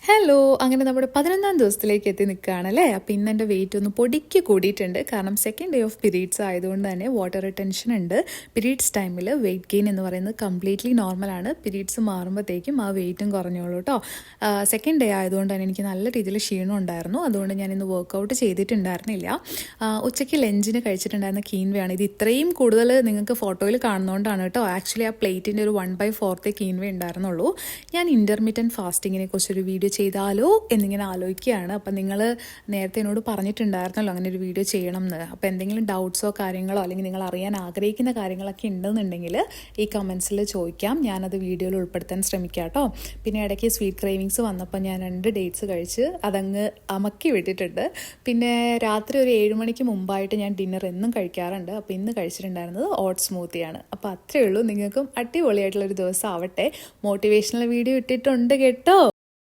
Hello, അങ്ങനെ നമ്മുടെ 11ാം ദിവസത്തിലേക്ക് എത്തി നിൽക്കുകയാണല്ലേ. അപ്പോൾ ഇന്ന് എൻ്റെ വെയിറ്റ് ഒന്ന് പൊടിക്ക് കൂടിയിട്ടുണ്ട്. കാരണം സെക്കൻഡ് ഡേ ഓഫ് പീരീഡ്സ് ആയതുകൊണ്ട് തന്നെ വാട്ടർ റിട്ടൻഷൻ ഉണ്ട്. പീരീഡ്സ് ടൈമിൽ വെയിറ്റ് ഗെയിൻ എന്ന് പറയുന്നത് കംപ്ലീറ്റ്ലി നോർമലാണ്. പീരീഡ്സ് മാറുമ്പോഴത്തേക്കും ആ വെയിറ്റും കുറഞ്ഞോളൂ കേട്ടോ. സെക്കൻഡ് ഡേ ആയതുകൊണ്ട് തന്നെ എനിക്ക് നല്ല രീതിയിൽ ക്ഷീണം ഉണ്ടായിരുന്നു. അതുകൊണ്ട് ഞാൻ ഇന്ന് വർക്കൗട്ട് ചെയ്തിട്ടുണ്ടായിരുന്നില്ല. ഉച്ചയ്ക്ക് ലഞ്ചിന് കഴിച്ചിട്ടുണ്ടായിരുന്ന കീൻവയാണ്. ഇത് ഇത്രയും കൂടുതൽ നിങ്ങൾക്ക് ഫോട്ടോയിൽ കാണുന്നതുകൊണ്ടാണ് കേട്ടോ. ആക്ച്വലി ആ പ്ലേറ്റിൻ്റെ ഒരു 1/4 കീൻവേ ഉണ്ടായിരുന്നുള്ളൂ. ഞാൻ ഇൻ്റർമീഡിയൻറ്റ് ഫാസ്റ്റിങ്ങിനെ കുറിച്ചൊരു വീഡിയോ ചെയ്താലോ എന്നിങ്ങനെ ആലോചിക്കുകയാണ്. അപ്പം നിങ്ങൾ നേരത്തെ എന്നോട് പറഞ്ഞിട്ടുണ്ടായിരുന്നല്ലോ അങ്ങനെ ഒരു വീഡിയോ ചെയ്യണം എന്ന്. അപ്പോൾ എന്തെങ്കിലും ഡൗട്ട്സോ കാര്യങ്ങളോ അല്ലെങ്കിൽ നിങ്ങൾ അറിയാൻ ആഗ്രഹിക്കുന്ന കാര്യങ്ങളൊക്കെ ഉണ്ടെന്നുണ്ടെങ്കിൽ ഈ കമൻസിൽ ചോദിക്കാം. ഞാനത് വീഡിയോയിൽ ഉൾപ്പെടുത്താൻ ശ്രമിക്കാം കേട്ടോ. പിന്നെ ഇടയ്ക്ക് സ്വീറ്റ് ക്രേവിങ്സ് വന്നപ്പോൾ ഞാൻ 2 ഡേറ്റ്സ് കഴിച്ച് അതങ്ങ് അമക്കി വിട്ടിട്ടുണ്ട്. പിന്നെ രാത്രി ഒരു 7 മണിക്ക് മുമ്പായിട്ട് ഞാൻ ഡിന്നർ എന്നും കഴിക്കാറുണ്ട്. അപ്പോൾ ഇന്ന് കഴിച്ചിട്ടുണ്ടായിരുന്നത് ഓട്സ് സ്മൂത്തിയാണ്. അപ്പോൾ അത്രയേ ഉള്ളൂ. നിങ്ങൾക്കും അടിപൊളിയായിട്ടുള്ളൊരു ദിവസം ആവട്ടെ. മോട്ടിവേഷണൽ വീഡിയോ ഇട്ടിട്ടുണ്ട് കേട്ടോ.